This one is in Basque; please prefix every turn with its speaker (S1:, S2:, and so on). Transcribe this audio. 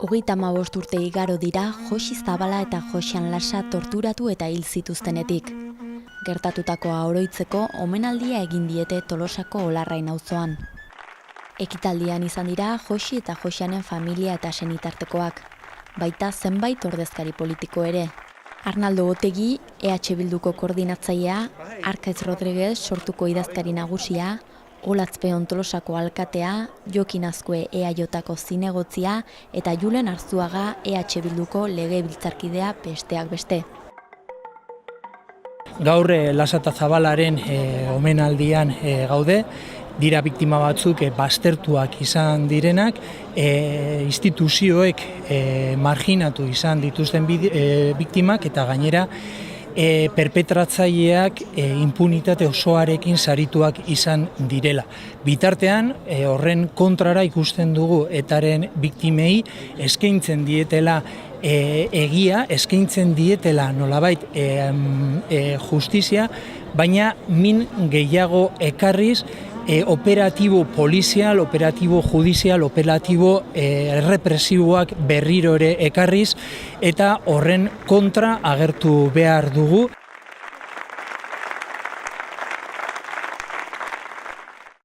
S1: 35 urte igaro dira Josi Zabala eta Josian Lasa torturatu eta hil zituztenetik. Gertatutakoa oroitzeko omenaldia egin diete Tolosako Olarrain auzoan. Ekitaldian izan dira Josi eta Josianen familia eta senitartekoak, baita zenbait ordezkari politiko ere. Arnaldo Otegi, EH Bilduko koordinatzailea, Arkaitz Rodriguez sortuko idazkari nagusia, Olatzpeon Tolosako alkatea, Jokin Azkue EAJko zinegotzia eta Julen Arzuaga EH Bilduko legebiltzarkidea besteak beste.
S2: Gaur Lasa eta Zabalaren omenaldian gaude, dira biktima batzuk baztertuak izan direnak, instituzioek marginatu izan dituzten biktimak eta gainera perpetratzaileak impunitate osoarekin sarituak izan direla. Bitartean, horren kontrara ikusten dugu etaren biktimei eskaintzen dietela egia, eskaintzen dietela nolabait justizia, baina min gehiago ekarriz operatibo polizial, operatibo judizial, operatibo represiboak berriro ere ekarriz eta horren kontra agertu behar dugu.